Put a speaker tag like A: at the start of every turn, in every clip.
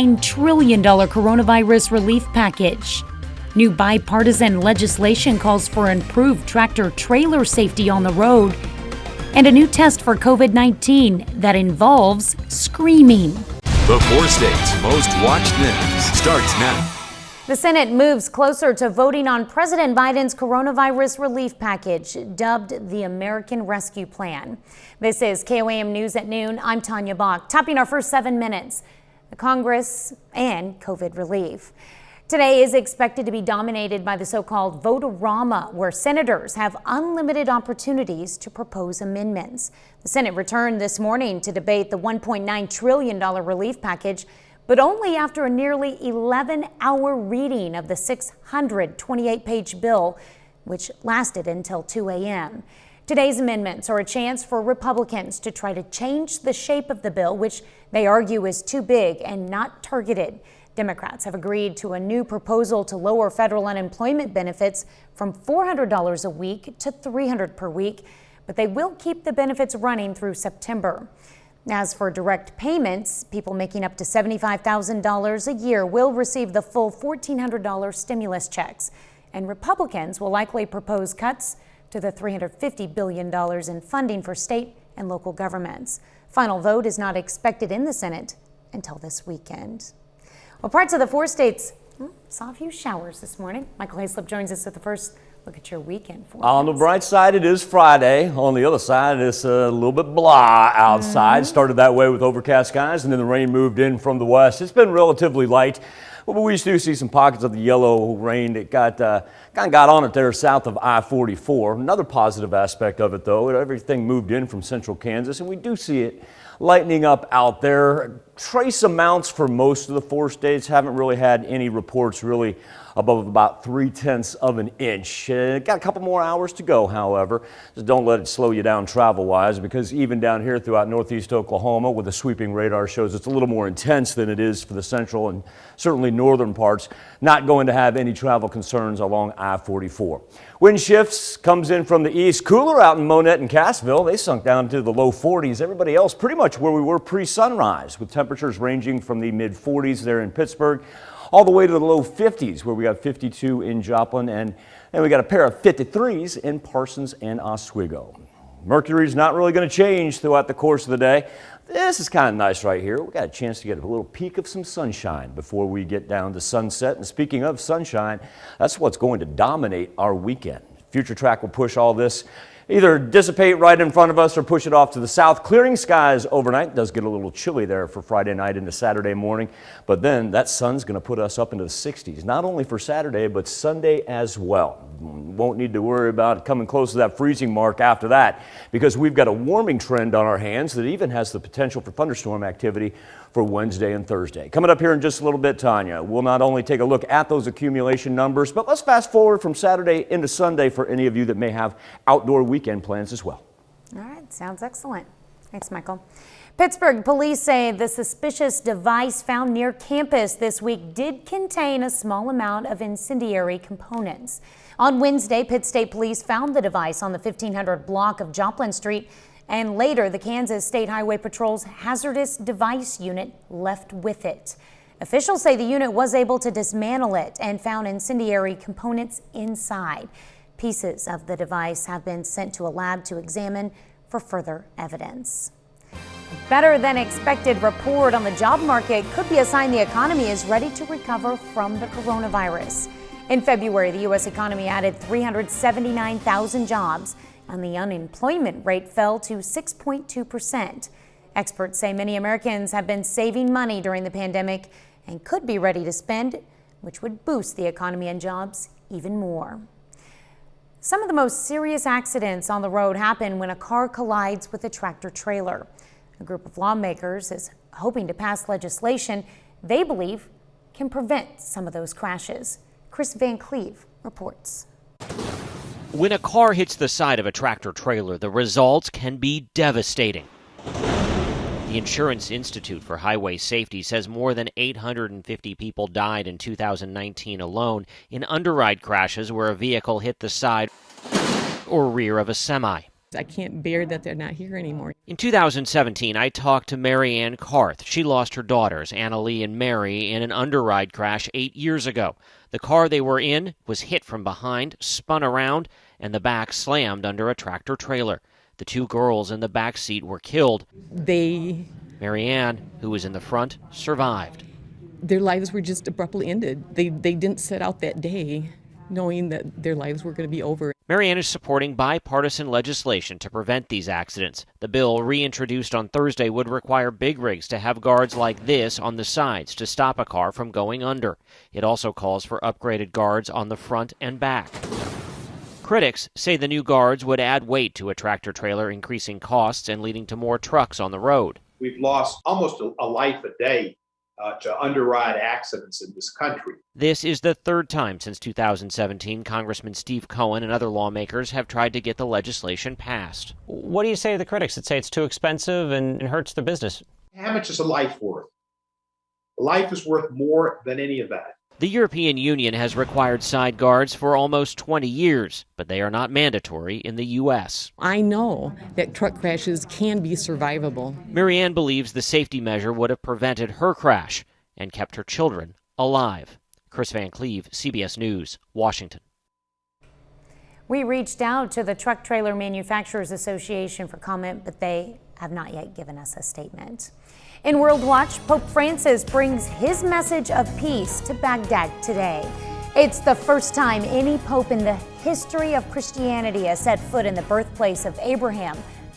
A: $1.9 trillion coronavirus relief package. New bipartisan legislation calls for improved tractor-trailer safety on the road, and a new test for COVID-19 that involves screaming.
B: The four states' most watched news starts now.
A: The Senate moves closer to voting on President Biden's coronavirus relief package, dubbed the American Rescue Plan. This is Koam News at noon. I'm Tanya Bach. Topping our first 7 minutes, the Congress and COVID relief. Today is expected to be dominated by the so-called vote-a-rama, where senators have unlimited opportunities to propose amendments. The Senate returned this morning to debate the $1.9 trillion relief package, but only after a nearly 11-hour reading of the 628-page bill, which lasted until 2 a.m. Today's amendments are a chance for Republicans to try to change the shape of the bill, which they argue is too big and not targeted. Democrats have agreed to a new proposal to lower federal unemployment benefits from $400 a week to $300 per week, but they will keep the benefits running through September. As for direct payments, people making up to $75,000 a year will receive the full $1,400 stimulus checks, and Republicans will likely propose cuts to the $350 billion in funding for state and local governments. Final vote is not expected in the Senate until this weekend. Well, parts of the four states saw a few showers this morning. Michael Hayslip joins us with the first look at your weekend forecast.
C: On the bright side, it is Friday. On the other side, it's a little bit blah outside. Started that way with overcast skies, and then the rain moved in from the west. It's been relatively light, but we do see some pockets of the yellow rain that kind of got on it there south of I-44. Another positive aspect of it, though, everything moved in from central Kansas, and we do see it lightening up out there. Trace amounts for most of the four states. Haven't really had any reports really above about 0.3 of an inch. Got a couple more hours to go, however. Just don't let it slow you down travel-wise, because even down here throughout northeast Oklahoma, with the sweeping radar shows it's a little more intense than it is for the central and certainly northern parts. Not going to have any travel concerns along I-44. Wind shifts comes in from the east. Cooler out in Monette and Cassville. They sunk down to the low 40s. Everybody else pretty much where we were pre-sunrise, with temperatures ranging from the mid-40s there in Pittsburgh all the way to the low 50s, where we got 52 in Joplin, and we got a pair of 53s in Parsons and Oswego. Mercury's not really going to change throughout the course of the day. This is kind of nice right here. We got a chance to get a little peek of some sunshine before we get down to sunset. And speaking of sunshine, that's what's going to dominate our weekend. Future Track will push all this, either dissipate right in front of us or push it off to the south. Clearing skies overnight. It does get a little chilly there for Friday night into Saturday morning, but then that sun's going to put us up into the 60s, not only for Saturday, but Sunday as well. Won't need to worry about coming close to that freezing mark after that, because we've got a warming trend on our hands that even has the potential for thunderstorm activity for Wednesday and Thursday. Coming up here in just a little bit, Tanya, we'll not only take a look at those accumulation numbers, but let's fast forward from Saturday into Sunday for any of you that may have outdoor weekend plans as well.
A: All right, sounds excellent. Thanks, Michael. Pittsburgh police say the suspicious device found near campus this week did contain a small amount of incendiary components. On Wednesday, Pitt State Police found the device on the 1500 block of Joplin Street, and later the Kansas State Highway Patrol's hazardous device unit left with it. Officials say the unit was able to dismantle it and found incendiary components inside. Pieces of the device have been sent to a lab to examine for further evidence. A better than expected report on the job market could be a sign the economy is ready to recover from the coronavirus. In February, the U.S. economy added 379,000 jobs, and the unemployment rate fell to 6.2%. Experts say many Americans have been saving money during the pandemic and could be ready to spend, which would boost the economy and jobs even more. Some of the most serious accidents on the road happen when a car collides with a tractor trailer. A group of lawmakers is hoping to pass legislation they believe can prevent some of those crashes. Chris Van Cleve reports.
D: When a car hits the side of a tractor trailer, the results can be devastating. The Insurance Institute for Highway Safety says more than 850 people died in 2019 alone in underride crashes where a vehicle hit the side or rear of a semi.
E: I can't bear that they're not here anymore.
D: In 2017, I talked to Mary Ann Carth. She lost her daughters, Annalie and Mary, in an underride crash 8 years ago. The car they were in was hit from behind, spun around, and the back slammed under a tractor trailer. The two girls in the back seat were killed. Mary Ann, who was in the front, survived.
E: Their lives were just abruptly ended. They didn't set out that day knowing that their lives were going to be over.
D: Mary Ann is supporting bipartisan legislation to prevent these accidents. The bill, reintroduced on Thursday, would require big rigs to have guards like this on the sides to stop a car from going under. It also calls for upgraded guards on the front and back. Critics say the new guards would add weight to a tractor trailer, increasing costs and leading to more trucks on the road.
F: We've lost almost a life a day to underride accidents in this country.
D: This is the third time since 2017 Congressman Steve Koam and other lawmakers have tried to get the legislation passed.
G: What do you say to the critics that say it's too expensive and hurts their business?
F: How much is a life worth? A life is worth more than any of that.
D: The European Union has required side guards for almost 20 years, but they are not mandatory in the U.S.
E: I know that truck crashes can be survivable.
D: Mary Ann believes the safety measure would have prevented her crash and kept her children alive. Chris Van Cleve, CBS News, Washington.
A: We reached out to the Truck Trailer Manufacturers Association for comment, but they have not yet given us a statement. In World Watch, Pope Francis brings his message of peace to Baghdad today. It's the first time any pope in the history of Christianity has set foot in the birthplace of Abraham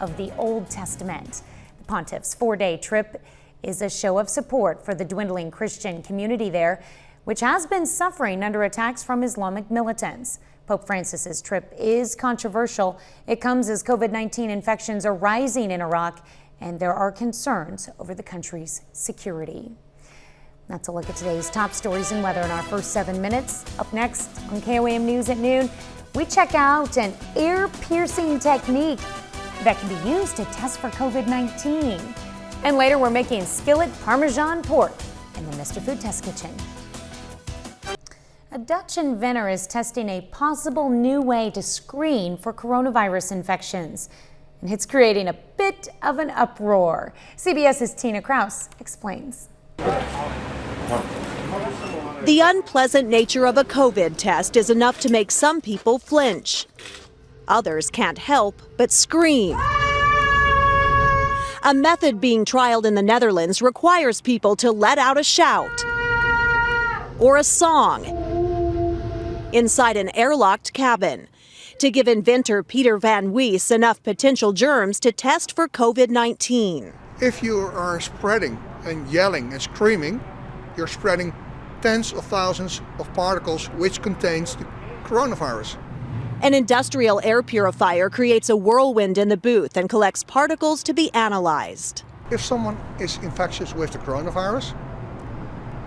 A: of the Old Testament. The pontiff's 4-day trip is a show of support for the dwindling Christian community there, which has been suffering under attacks from Islamic militants. Pope Francis's trip is controversial. It comes as COVID-19 infections are rising in Iraq, and there are concerns over the country's security. That's a look at today's top stories and weather in our first 7 minutes. Up next on KOAM News at noon, we check out an ear-piercing technique that can be used to test for COVID-19. And later, we're making skillet Parmesan pork in the Mr. Food Test Kitchen. A Dutch inventor is testing a possible new way to screen for coronavirus infections. And it's creating a bit of an uproar. CBS's Tina Kraus explains.
H: The unpleasant nature of a COVID test is enough to make some people flinch. Others can't help but scream. A method being trialed in the Netherlands requires people to let out a shout or a song inside an airlocked cabin to give inventor Peter Van Wees enough potential germs to test for COVID-19.
I: If you are spreading and yelling and screaming, you're spreading tens of thousands of particles which contains the coronavirus.
H: An industrial air purifier creates a whirlwind in the booth and collects particles to be analyzed.
I: If someone is infectious with the coronavirus,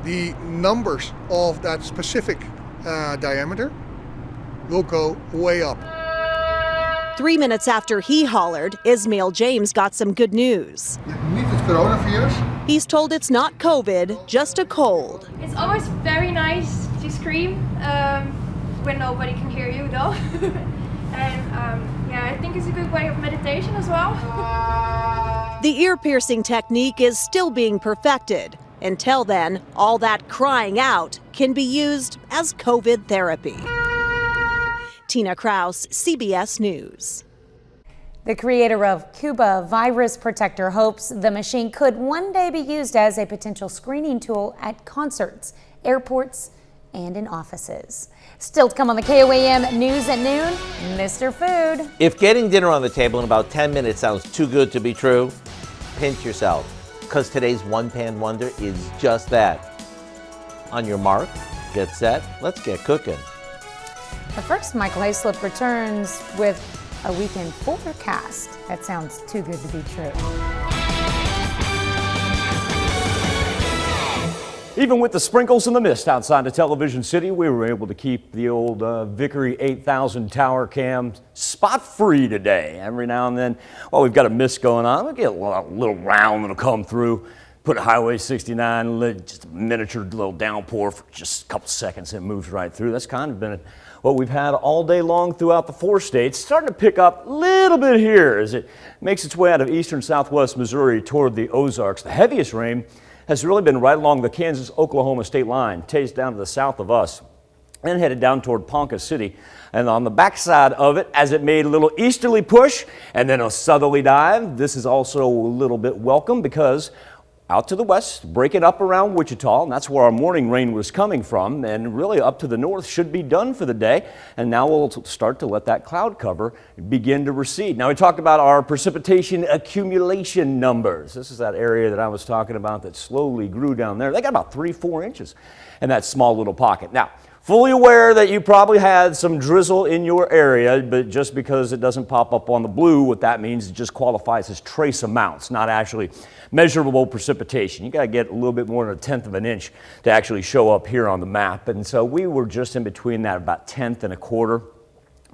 I: the numbers of that specific diameter will go way up.
H: 3 minutes after he hollered, Ismail James got some good news.
I: Niet het coronavirus.
H: He's told it's not COVID, just a cold.
J: It's always very nice to scream when nobody can hear you though. And yeah, I think it's a good way of meditation as well.
H: The ear-piercing technique is still being perfected. Until then, all that crying out can be used as COVID therapy. Tina Kraus, CBS News.
A: The creator of Cuba Virus Protector hopes the machine could one day be used as a potential screening tool at concerts, airports, and in offices. Still to come on the KOAM News at noon, Mr. Food.
K: If getting dinner on the table in about 10 minutes sounds too good to be true, pinch yourself, because today's One Pan Wonder is just that. On your mark, get set, let's get cooking.
A: But first, Michael Hayslip returns with a weekend forecast. That sounds too good to be true.
C: Even with the sprinkles and the mist outside of Television City, we were able to keep the old Vickery 8000 tower cam spot free today. Every now and then, while we've got a mist going on, we'll get a little round that'll come through. put Highway 69, just a miniature little downpour for just a couple seconds, and it moves right through. That's kind of been what we've had all day long throughout the 4 states. Starting to pick up a little bit here as it makes its way out of eastern southwest Missouri toward the Ozarks. The heaviest rain has really been right along the Kansas-Oklahoma state line, tastes down to the south of us, and headed down toward Ponca City. And on the backside of it, as it made a little easterly push and then a southerly dive, this is also a little bit welcome because out to the west, breaking up around Wichita, and that's where our morning rain was coming from, and really up to the north should be done for the day. And now we'll start to let that cloud cover begin to recede. Now we talked about our precipitation accumulation numbers. This is that area that I was talking about that slowly grew down there. They got about 3-4 inches in that small little pocket. Now, fully aware that you probably had some drizzle in your area, but just because it doesn't pop up on the blue, what that means, it just qualifies as trace amounts, not actually measurable precipitation. You got to get a little bit more than 1/10 of an inch to actually show up here on the map. And so we were just in between that, about 1/10 and 1/4.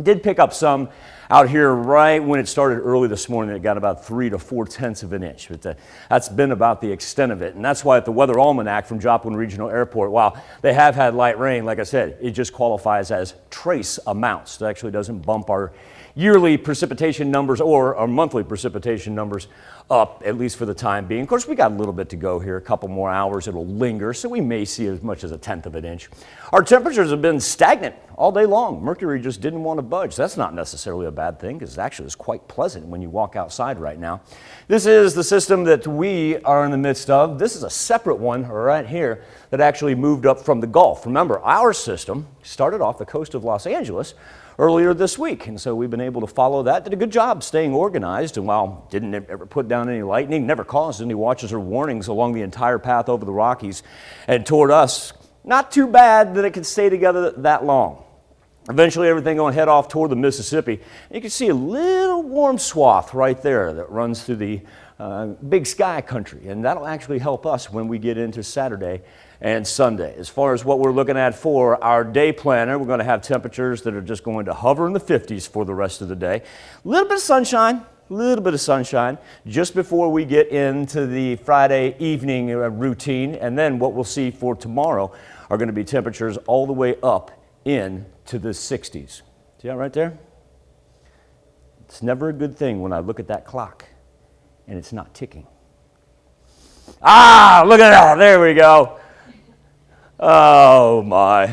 C: Did pick up some out here right when it started early this morning. It got about 3 to 4/10 of an inch. But that's been about the extent of it. And that's why at the Weather Almanac from Joplin Regional Airport, while they have had light rain, like I said, it just qualifies as trace amounts. It actually doesn't bump our yearly precipitation numbers or our monthly precipitation numbers up, at least for the time being. Of course, we got a little bit to go here, a couple more hours, it'll linger, so we may see as much as 1/10 of an inch. Our temperatures have been stagnant all day long. Mercury just didn't want to budge. That's not necessarily a bad thing, because actually it's quite pleasant when you walk outside right now. This is the system that we are in the midst of. This is a separate one right here that actually moved up from the Gulf. Remember, our system started off the coast of Los Angeles earlier this week, and so we've been able to follow that. Did a good job staying organized, and while didn't ever put down any lightning, never caused any watches or warnings along the entire path over the Rockies and toward us, not too bad that it could stay together that long. Eventually everything going to head off toward the Mississippi. You can see a little warm swath right there that runs through the Big Sky country, and that'll actually help us when we get into Saturday and Sunday. As far as what we're looking at for our day planner, we're going to have temperatures that are just going to hover in the 50s for the rest of the day. A little bit of sunshine just before we get into the Friday evening routine, and then what we'll see for tomorrow are going to be temperatures all the way up into the 60s. See that right there? It's never a good thing when I look at that clock and it's not ticking. Ah, look at that, there we go. Oh my.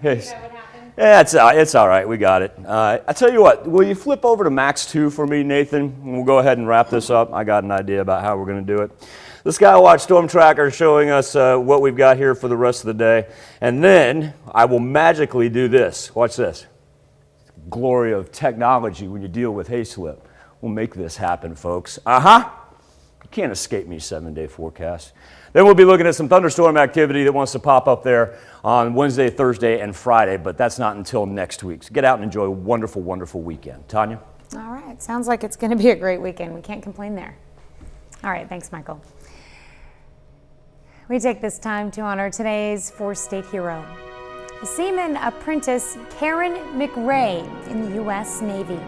C: Yeah, it's all right, we got it. I tell you what, will you flip over to Max 2 for me, Nathan? And we'll go ahead and wrap this up. I got an idea about how we're going to do it. The Skywatch Storm Tracker showing us what we've got here for the rest of the day. And then I will magically do this. Watch this. Glory of technology when you deal with hayslip. We'll make this happen, folks. You can't escape me, 7-day forecast. Then we'll be looking at some thunderstorm activity that wants to pop up there on Wednesday, Thursday, and Friday, but that's not until next week. So get out and enjoy a wonderful, wonderful weekend. Tanya?
A: All right. Sounds like it's going to be a great weekend. We can't complain there. All right. Thanks, Michael. We take this time to honor today's 4-state hero, Seaman Apprentice Karen McRae in the U.S. Navy.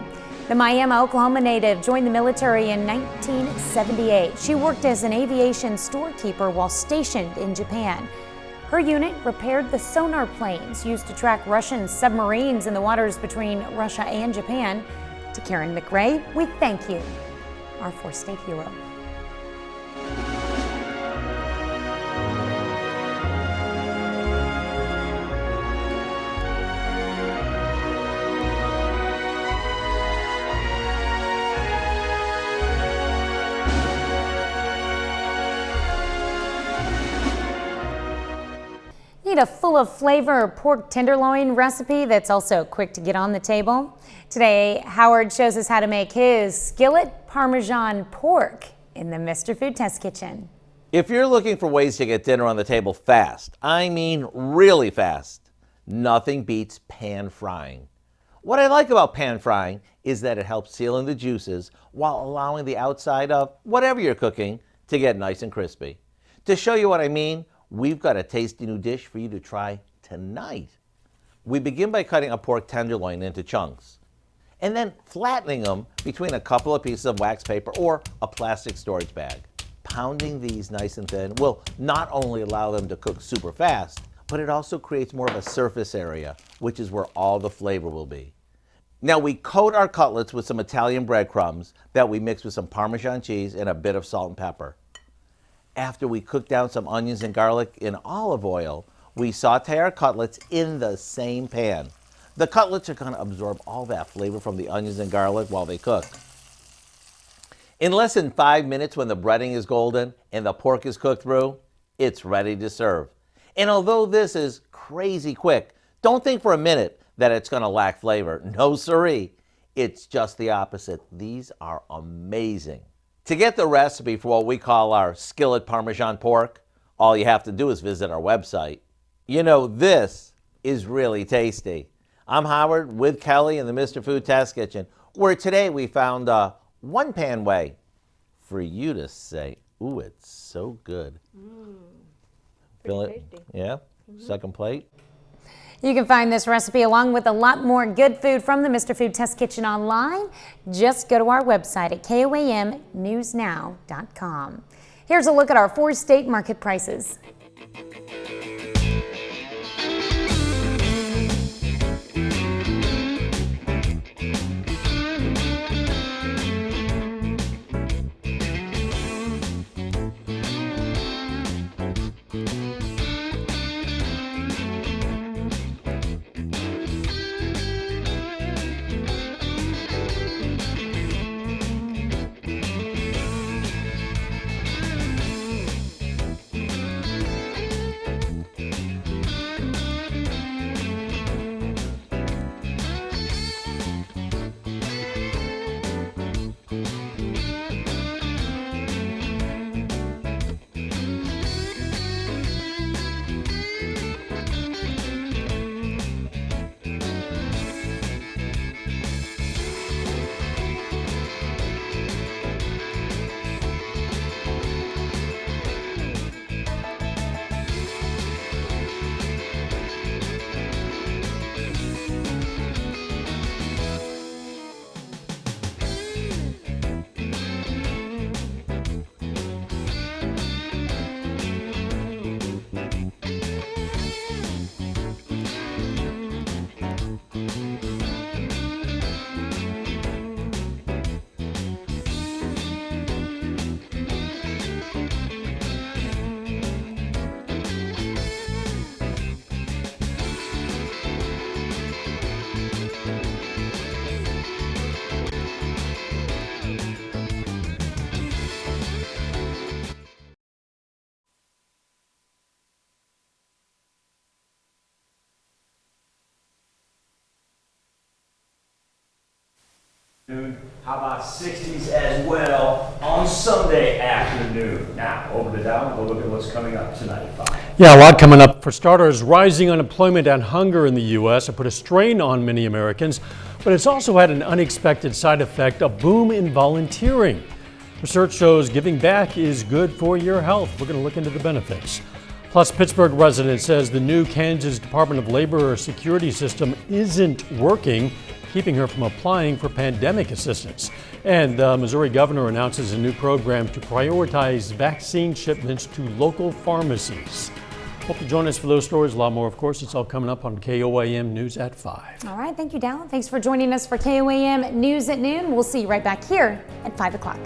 A: The Miami, Oklahoma native joined the military in 1978. She worked as an aviation storekeeper while stationed in Japan. Her unit repaired the sonar planes used to track Russian submarines in the waters between Russia and Japan. To Karen McRae, we thank you, our 4-state hero. Need a full of flavor pork tenderloin recipe that's also quick to get on the table? Today, Howard shows us how to make his skillet Parmesan pork in the Mr. Food Test Kitchen.
K: If you're looking for ways to get dinner on the table fast, I mean really fast, nothing beats pan frying. What I like about pan frying is that it helps seal in the juices while allowing the outside of whatever you're cooking to get nice and crispy. To show you what I mean, we've got a tasty new dish for you to try tonight. We begin by cutting a pork tenderloin into chunks and then flattening them between a couple of pieces of wax paper or a plastic storage bag. pounding these nice and thin will not only allow them to cook super fast, but it also creates more of a surface area, which is where all the flavor will be. Now we coat our cutlets with some Italian breadcrumbs that we mix with some Parmesan cheese and a bit of salt and pepper. After we cook down some onions and garlic in olive oil, we saute our cutlets in the same pan. The cutlets are going to absorb all that flavor from the onions and garlic while they cook. In less than 5 minutes, when the breading is golden and the pork is cooked through, it's ready to serve. And although this is crazy quick, don't think for a minute that it's going to lack flavor. No siree. It's just the opposite. These are amazing. To get the recipe for what we call our skillet Parmesan pork, all you have to do is visit our website. You know, this is really tasty. I'm Howard with Kelly in the Mr. Food Test Kitchen, where today we found a one-pan way for you to say, ooh, it's so good. Feel it?
A: Tasty.
K: Yeah? Second plate?
A: You can find this recipe along with a lot more good food from the Mr. Food Test Kitchen online. Just go to our website at koamnewsnow.com. Here's a look at our 4 state market prices.
C: How about 60s as well on Sunday afternoon? Now, over to Down, we'll look at what's coming up tonight at 5.
L: Yeah, a lot coming up. For starters, rising unemployment and hunger in the U.S. have put a strain on many Americans, but it's also had an unexpected side effect, a boom in volunteering. Research shows giving back is good for your health. We're going to look into the benefits. Plus, Pittsburgh resident says the new Kansas Department of Labor security system isn't working, keeping her from applying for pandemic assistance. And the Missouri governor announces a new program to prioritize vaccine shipments to local pharmacies. Hope you join us for those stories. A lot more, of course. It's all coming up on KOAM News at 5.
A: All right, thank you, Dallin. Thanks for joining us for KOAM News at Noon. We'll see you right back here at 5 o'clock.